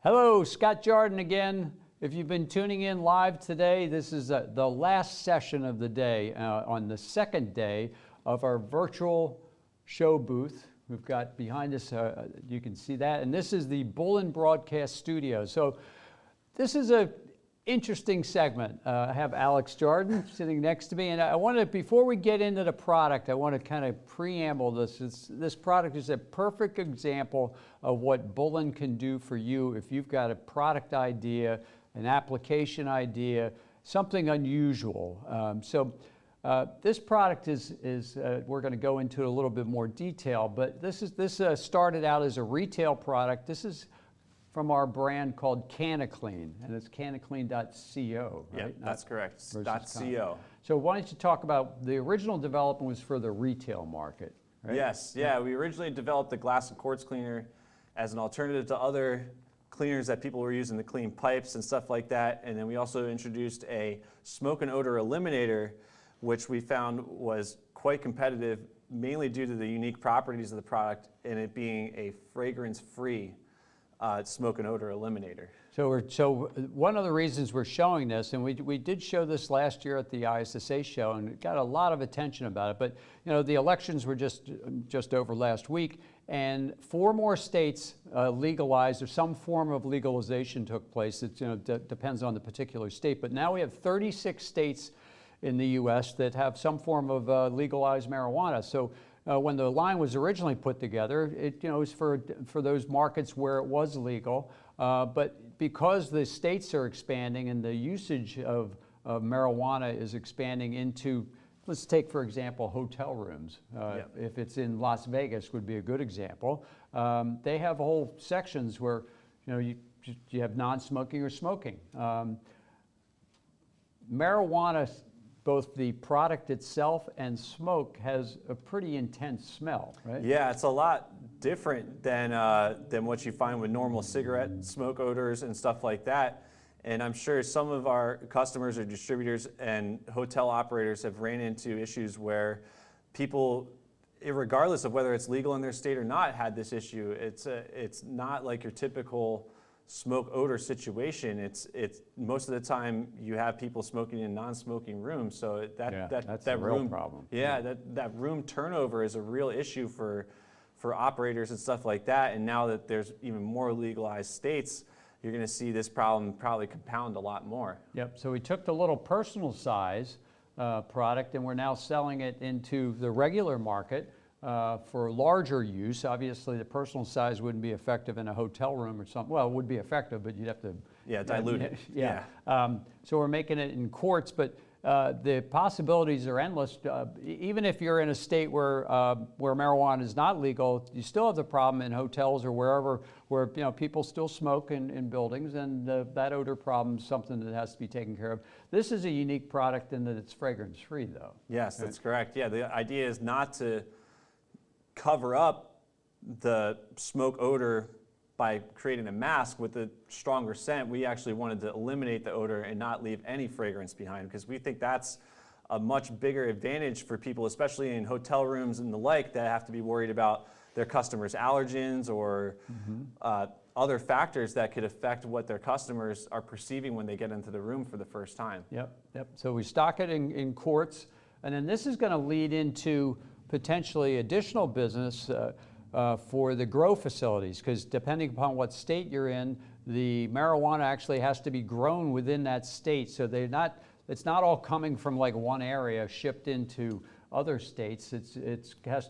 Hello, Scott Jarden again. If you've been tuning in live today, this is the last session of the day on the second day of our virtual show booth. We've got behind us, you can see that, and this is the Bullen broadcast studio. So this is an interesting segment. I have Alex Jarden sitting next to me, and I want to, before we get into the product, I want to kind of preamble this. This product is a perfect example of what Bullen can do for you if you've got a product idea, an application idea, something unusual. This product is we're going to go into it a little bit more detail, but this started out as a retail product. This is from our brand called CannaClean, and it's CannaClean.co, right? Yeah, that's correct. .co. So why don't you talk about the original development was for the retail market, right? Yes, yeah. We originally developed the glass and quartz cleaner as an alternative to other cleaners that people were using to clean pipes and stuff like that. And then we also introduced a smoke and odor eliminator, which we found was quite competitive, mainly due to the unique properties of the product and it being a fragrance-free smoke and odor eliminator. So one of the reasons we're showing this, and we did show this last year at the ISSA show, and it got a lot of attention about it. But you know, the elections were just over last week, and 4 more states legalized, or some form of legalization took place. It depends on the particular state. But now we have 36 states in the U.S. that have some form of legalized marijuana. So when the line was originally put together, it was for those markets where it was legal. But because the states are expanding and the usage of marijuana is expanding into, let's take for example hotel rooms. If it's in Las Vegas, would be a good example. They have whole sections where you have non-smoking or smoking. Marijuana, both the product itself and smoke, has a pretty intense smell, right? Yeah, it's a lot different than what you find with normal cigarette smoke odors and stuff like that. And I'm sure some of our customers or distributors and hotel operators have ran into issues where people, regardless of whether it's legal in their state or not, had this issue. It's not like your typical smoke odor situation. It's most of the time you have people smoking in non-smoking rooms, so that's that a real room problem. Yeah, that room turnover is a real issue for operators and stuff like that. And now that there's even more legalized states, you're going to see this problem probably compound a lot more. Yep. So we took the little personal size product and we're now selling it into the regular market. For larger use. Obviously the personal size wouldn't be effective in a hotel room or something. Well, it would be effective, but you'd have to dilute it. Yeah. So we're making it in quarts, but the possibilities are endless. Even if you're in a state where marijuana is not legal, you still have the problem in hotels or wherever where people still smoke in buildings, and that odor problem is something that has to be taken care of. This is a unique product in that it's fragrance free, though. Yes, that's correct. Yeah, the idea is not to cover up the smoke odor by creating a mask with a stronger scent. We actually wanted to eliminate the odor and not leave any fragrance behind, because we think that's a much bigger advantage for people, especially in hotel rooms and the like, that have to be worried about their customers' allergens or other factors that could affect what their customers are perceiving when they get into the room for the first time. Yep. So we stock it in quarts, and then this is going to lead into potentially additional business for the grow facilities, because depending upon what state you're in, the marijuana actually has to be grown within that state. So it's not all coming from like one area shipped into other states.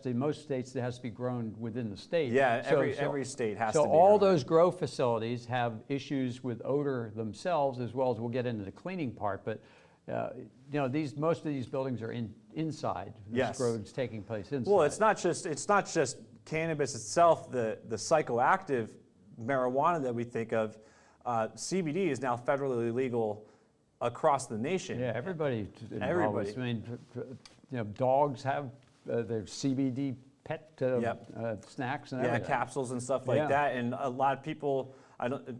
Most states it has to be grown within the state. Yeah, every state has to be. So all those grow facilities have issues with odor themselves, as well as we'll get into the cleaning part. But most of these buildings are inside. Yes. This grow is taking place inside. Well, it's not just cannabis itself. The psychoactive marijuana that we think of, CBD is now federally legal across the nation. Yeah, everybody. Everybody. I mean, dogs have their CBD pet snacks and everything. Yeah, capsules and stuff like that. And a lot of people,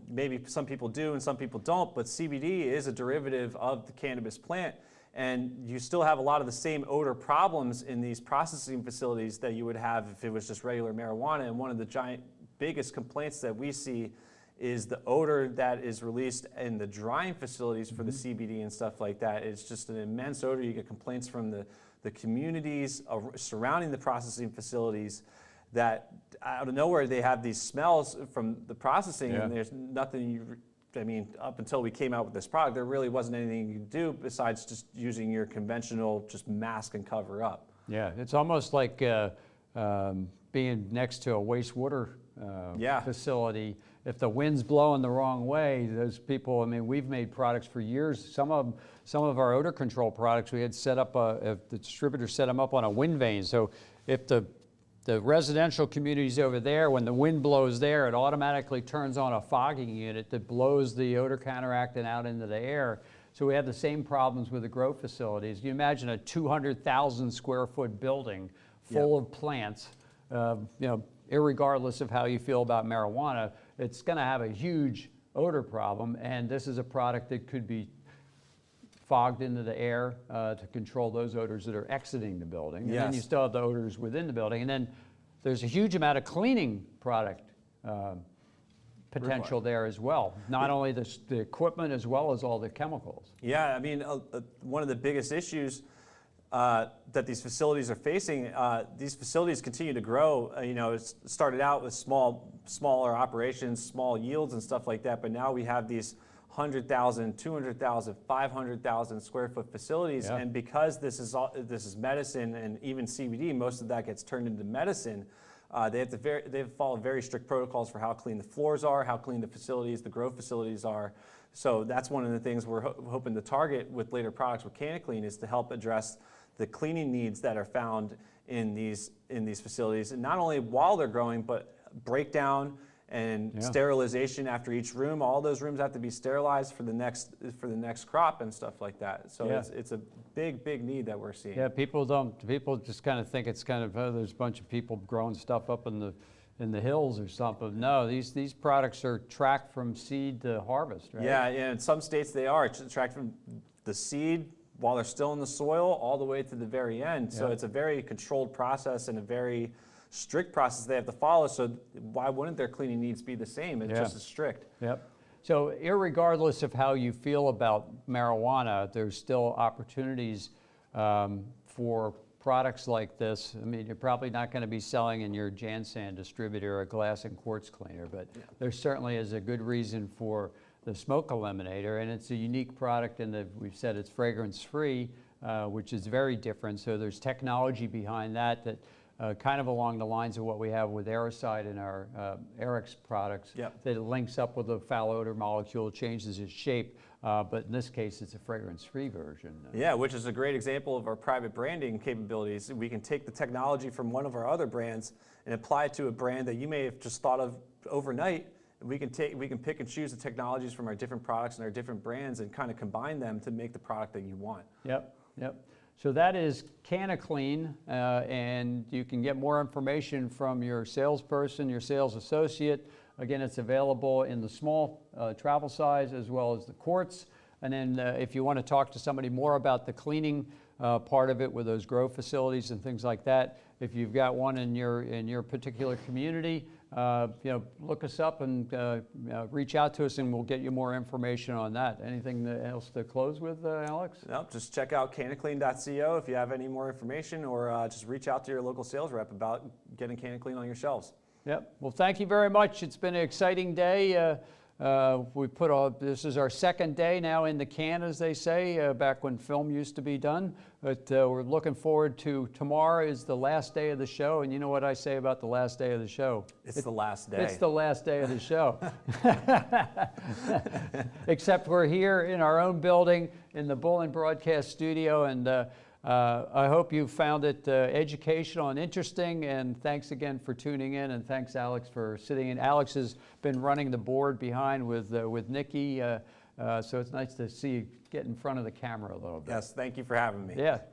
maybe some people do and some people don't, but CBD is a derivative of the cannabis plant. And you still have a lot of the same odor problems in these processing facilities that you would have if it was just regular marijuana. And one of the biggest complaints that we see is the odor that is released in the drying facilities for the CBD and stuff like that. It's just an immense odor. You get complaints from the communities surrounding the processing facilities that out of nowhere they have these smells from the processing, and there's nothing I mean, up until we came out with this product, there really wasn't anything you could do besides just using your conventional just mask and cover up. Yeah, it's almost like being next to a wastewater facility. If the wind's blowing the wrong way, those people, I mean, we've made products for years. Some of our odor control products, we had set up, the distributor set them up on a wind vane. So if the residential communities over there, when the wind blows there, it automatically turns on a fogging unit that blows the odor counteractant out into the air. So we have the same problems with the grow facilities. You imagine a 200,000 square foot building full of plants, irregardless of how you feel about marijuana, it's going to have a huge odor problem. And this is a product that could be fogged into the air to control those odors that are exiting the building. And then you still have the odors within the building. And then there's a huge amount of cleaning product potential there as well. Not only the equipment as well as all the chemicals. Yeah, I mean, one of the biggest issues that these facilities are facing, these facilities continue to grow. It started out with smaller operations, small yields and stuff like that, but now we have these 100,000, 200,000, 500,000 square foot facilities, and because this is medicine and even CBD, most of that gets turned into medicine. They have to follow very strict protocols for how clean the floors are, how clean the facilities, the grow facilities are. So that's one of the things we're hoping to target with later products with CannaClean, is to help address the cleaning needs that are found in these facilities, and not only while they're growing, but breakdown and sterilization after each room. All those rooms have to be sterilized for the next crop and stuff like that. So it's a big need that we're seeing. Yeah, people just kind of think it's kind of, there's a bunch of people growing stuff up in the hills or something. No, these products are tracked from seed to harvest, right? Yeah, in some states they are tracked from the seed while they're still in the soil all the way to the very end. So it's a very controlled process and a very strict process they have to follow. So why wouldn't their cleaning needs be the same? It's just as strict. Yep. So irregardless of how you feel about marijuana, there's still opportunities for products like this. I mean, you're probably not going to be selling in your Jansan distributor a glass and quartz cleaner, but there certainly is a good reason for the smoke eliminator, and it's a unique product in that we've said it's fragrance free, which is very different. So there's technology behind that kind of along the lines of what we have with Aeroside in our Aerex products, that it links up with the foul odor molecule, changes its shape, but in this case it's a fragrance-free version. Yeah, which is a great example of our private branding capabilities. We can take the technology from one of our other brands and apply it to a brand that you may have just thought of overnight. We can pick and choose the technologies from our different products and our different brands and kind of combine them to make the product that you want. Yep. So that is CannaClean, and you can get more information from your salesperson, your sales associate. Again, it's available in the small travel size as well as the quartz. And then if you want to talk to somebody more about the cleaning part of it with those grow facilities and things like that, if you've got one in your particular community, look us up and reach out to us, and we'll get you more information on that. Anything else to close with, Alex? No, just check out CannaClean.co if you have any more information, or just reach out to your local sales rep about getting CannaClean on your shelves. Yep. Well, thank you very much. It's been an exciting day. This is our second day now in the can, as they say, back when film used to be done. But we're looking forward to tomorrow is the last day of the show. And you know what I say about the last day of the show? It's the last day. It's the last day of the show. Except we're here in our own building in the Bullen broadcast studio. And I hope you found it educational and interesting, and thanks again for tuning in, and thanks, Alex, for sitting in. Alex has been running the board behind with Nikki, so it's nice to see you get in front of the camera a little bit. Yes, thank you for having me. Yeah.